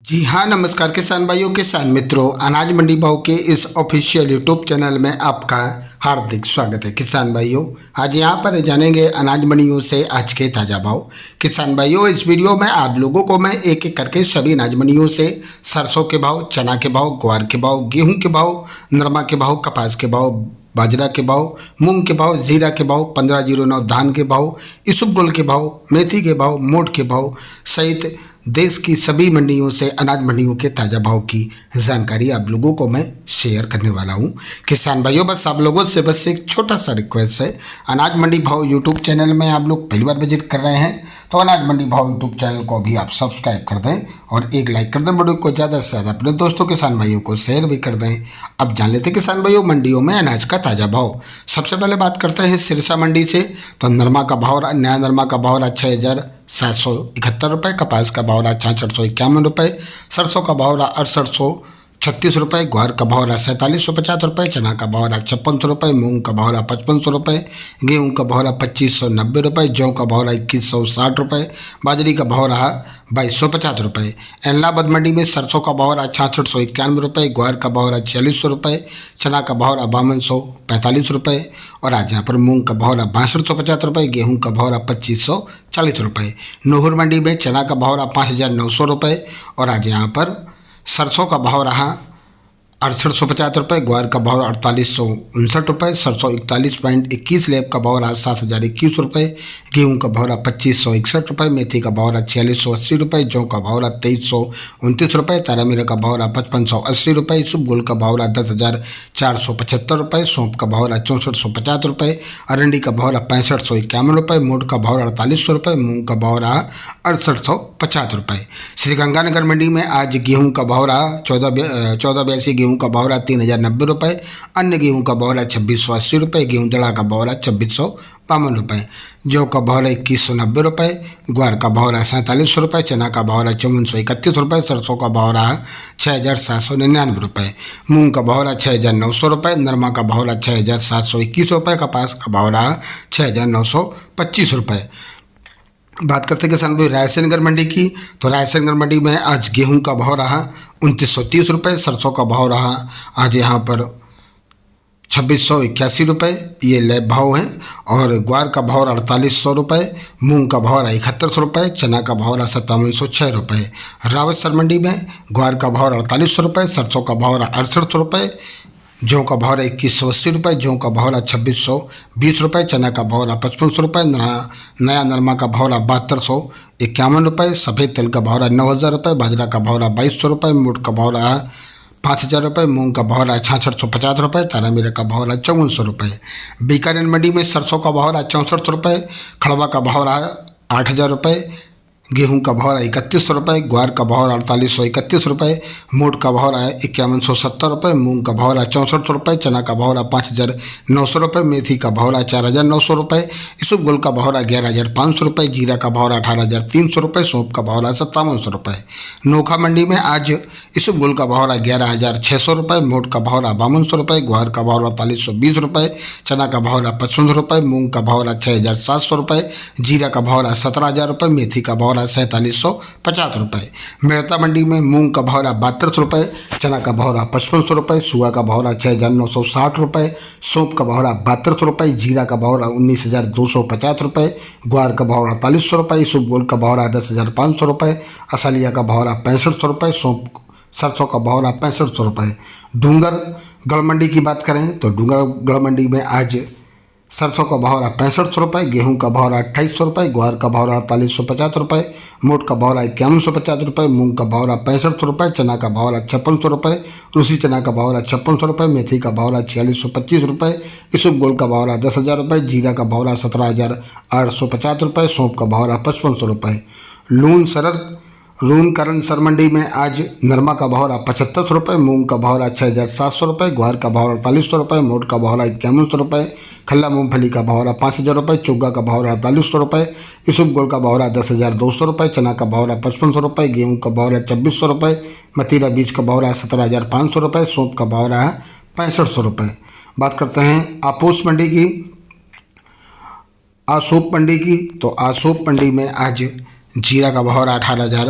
जी हाँ, नमस्कार किसान भाइयों, किसान मित्रों। अनाज मंडी भाव के इस ऑफिशियल यूट्यूब चैनल में आपका हार्दिक स्वागत है। किसान भाइयों, आज यहाँ पर जानेंगे अनाज मंडियों से आज के ताज़ा भाव। किसान भाइयों, इस वीडियो में आप लोगों को मैं एक एक करके सभी अनाज मंडियों से सरसों के भाव, चना के भाव, ग्वार के भाव, गेहूँ के भाव, नरमा के भाव, कपास के भाव, बाजरा के भाव, मूंग के भाव, जीरा के भाव, 1509 धान के भाव, इसबगोल के भाव, मेथी के भाव, मोठ के भाव सहित देश की सभी मंडियों से अनाज मंडियों के ताज़ा भाव की जानकारी आप लोगों को मैं शेयर करने वाला हूं। किसान भाइयों, बस आप लोगों से बस एक छोटा सा रिक्वेस्ट है। अनाज मंडी भाव यूट्यूब चैनल में आप लोग पहली बार विजिट कर रहे हैं तो अनाज मंडी भाव यूट्यूब चैनल को भी आप सब्सक्राइब कर दें और एक लाइक कर दें। वीडियो को ज़्यादा से ज़्यादा अपने दोस्तों किसान भाइयों को शेयर भी कर दें। अब जान लेते किसान भाइयों मंडियों में अनाज का ताज़ा भाव। सबसे पहले बात करते हैं सिरसा मंडी से। तो नरमा का भाव, नया नरमा का भाव रहा 6,771 रुपये, कपास का भाव रहा 6651 रुपये, सरसों का भाव रहा 6836 रुपये, ग्वार का भाव रहा 4750 रुपये, चना का भाव रहा 5600 रुपये, मूंग का भाव रहा 5500 रुपये, गेहूँ का भाव रहा 2590 रुपये, जौ का भाव रहा 2160 रुपये, बाजरी का भाव रहा 2250 रुपये। एलनाबाद मंडी में सरसों का भाव रहा 6691 रुपये, ग्वार का भाव रहा 4600 रुपये, चना का भाव रहा 5245 रुपये और आज यहाँ पर मूंग का भाव रहा 6250 रुपये, गेहूँ का भाव रहा 2540 रुपये। नूहर मंडी में चना का भाव रहा 5900 रुपये और आज यहाँ पर सरसों का भाव रहा 6850 रुपये, ग्वार का भाव 4859 रुपये, सरसों 41.21 लैब का भाव रहा 7021 रुपये, गेहूँ का भाव रहा 2561 रुपये, मेथी का भाव रहा 4680 रुपये, जौ का भाव रहा 2329 रुपये, तारामीरा का भाव रहा 5580 रुपये, इसबगोल का भाव रहा 10,475 रुपये, सौंप का भाव रहा 6450 रुपये, अरंडी का भाव रहा 6551 रुपये, मोठ का भाव रहा 4800 रुपये, मूंग का भाव रहा 6850 रुपये। श्रीगंगानगर मंडी में आज गेहूँ का भाव रहा 1482, गेहूँ का भाव रहा 3090 रुपये, अन्य गेहूँ का भाव रहा 2680 रुपये, गेहूँ दड़ा का भाव रहा 2652 रुपये, जौ का भाव रहा 2190 रुपये, ग्वार का भाव रहा 4700 रुपये, चना का भाव रहा 5431 रुपये, सरसों का भाव रहा 6799 रुपये, मूंग का भाव रहा 6900 रुपये, नरमा का भाव रहा 6721 रुपये, कपास का भाव रहा 6925 रुपये। बात करते किसान भाई रायसेनगर मंडी की। तो रायसेनगर मंडी में आज गेहूं का भाव रहा 2930 रुपये, सरसों का भाव रहा आज यहाँ पर 2681 रुपये, ये लैब भाव है, और ग्वार का भाव 4800 रुपये, मूंग का भाव 7100 रुपये, चना का भाव 5706 रुपये। रावतसर मंडी में ग्वार का भाव 4800 रुपये, सरसों का भाव 6800 रुपये, जौ का भाव 2180 रुपये, जौ का भाव 2620 रुपये, चना का भाव 5500 रुपये, नया नरमा का भाव 7251 रुपये, सफ़ेद तिल का भाव 9000 रुपये, बाजरा का भाव 2200 रुपये, मोठ का भाव 5000 रुपये, मूंग का भाव 6650 रुपये, तारामीरा का भाव 5400 रुपये। बीकानेर मंडी में सरसों का भाव 6400 रुपये, खड़वा का भाव 8000 रुपये, गेहूं का भाव 3100 रुपये, ग्वार का भाव 4831 रुपये, मोठ का भाव 5170 रुपये, मूंग का भाव 6400 रुपये, चना का भाव 5900 रुपये, मेथी का भाव 4900 रुपये, इसबगोल का भाव 11500 रुपये, जीरा का भाव 18300 रुपये, सौंप का भाव 5700 रुपये। नोखा मंडी में आज इसबगोल का भाव 11600 रुपये, मोठ का भाव 5200 रुपये, ग्वार का भाव 4320 रुपये, चना का भाव 5500 रुपये, मूंग का भाव 6700 रुपये, जीरा का भाव 17000 रुपये, मेथी का भाव 4750 रुपये। मेड़ता मंडी में मूंग का भाव 7200 रुपये, चना का भाव 5500 रुपये, सुआ का भाव 6960 रुपये, सौंप का भाव 7200 रुपये, जीरा का भाव 19250 रुपये, ग्वार का भाव 4800 रुपये, इसबगोल का भाव 10500 रुपये, असलिया का भाव 6500 रुपये, सरसों का भाव 6500 रुपये। डूंगरगढ़ मंडी की बात करें तो डूंगरगढ़ मंडी में आज सरसों का भाव 6500 रुपये, गेहूं का भाव 2800 रुपये, ग्वार का भाव 4850 रुपये, मोठ का भाव 5150 रुपये, मूंग का भाव 6500 रुपये, चना का भाव 5600 रुपये, रूसी चना का भाव 5600 रुपये, मेथी का भाव 4625 रुपये, इसबगोल का भाव 10,000 रुपये, जीरा का भाव 17,850 रुपये, सौंप का भाव 5500 रुपये। लून करनसर मंडी में आज नरमा का भाव 7500 रुपये, मूंग का भाव 6700 रुपये, ग्वार का भाव 4800 रुपये, मोठ का भाव 5100 रुपये, खल्ला मूंगफली का भाव 5000 रुपये, चुग्गा का भाव 4800 रुपये, इसबगोल का भाव 10,200 रुपये, चना का भाव 5500 रुपये, गेहूँ का भाव 2600 रुपये, मतीरा बीज का भाव 17,500 रुपये, सौंप का भाव 6500 रुपये। बात करते हैं आपूस मंडी की, आसोप मंडी की। तो आसोप मंडी में आज जीरा का भाव 18,000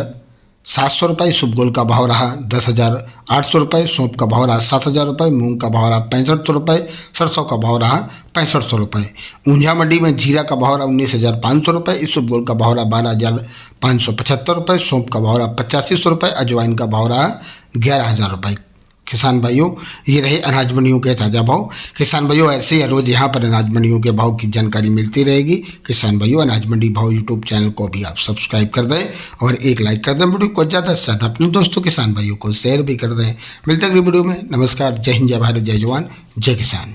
700 रुपये, इसबगोल का भाव रहा 10,800 रुपये, सौंफ का भाव रहा 7,000 रुपये, मूंग का भाव रहा 6500 रुपये, सरसों का भाव रहा 6500 रुपये। ऊंझा मंडी में जीरा का भाव रहा 19,500 रुपये, इसबगोल का भाव रहा 12,575 रुपये, सौंफ का भाव रहा 8500 रुपये, अजवाइन का भाव रहा 11,000 रुपये। किसान भाइयों, ये रहे अनाज मंडियों के ताज़ा भाव। किसान भाइयों, ऐसे ही रोज़ यहाँ पर अनाज मंडियों के भाव की जानकारी मिलती रहेगी। किसान भाइयों, अनाज मंडी भाव यूट्यूब चैनल को भी आप सब्सक्राइब कर दें और एक लाइक कर दें। वीडियो को ज़्यादा से ज़्यादा अपने दोस्तों किसान भाइयों को शेयर भी कर दें। मिलते अगली वीडियो में। नमस्कार। जय हिंद, जय भारत, जय जवान, जय किसान।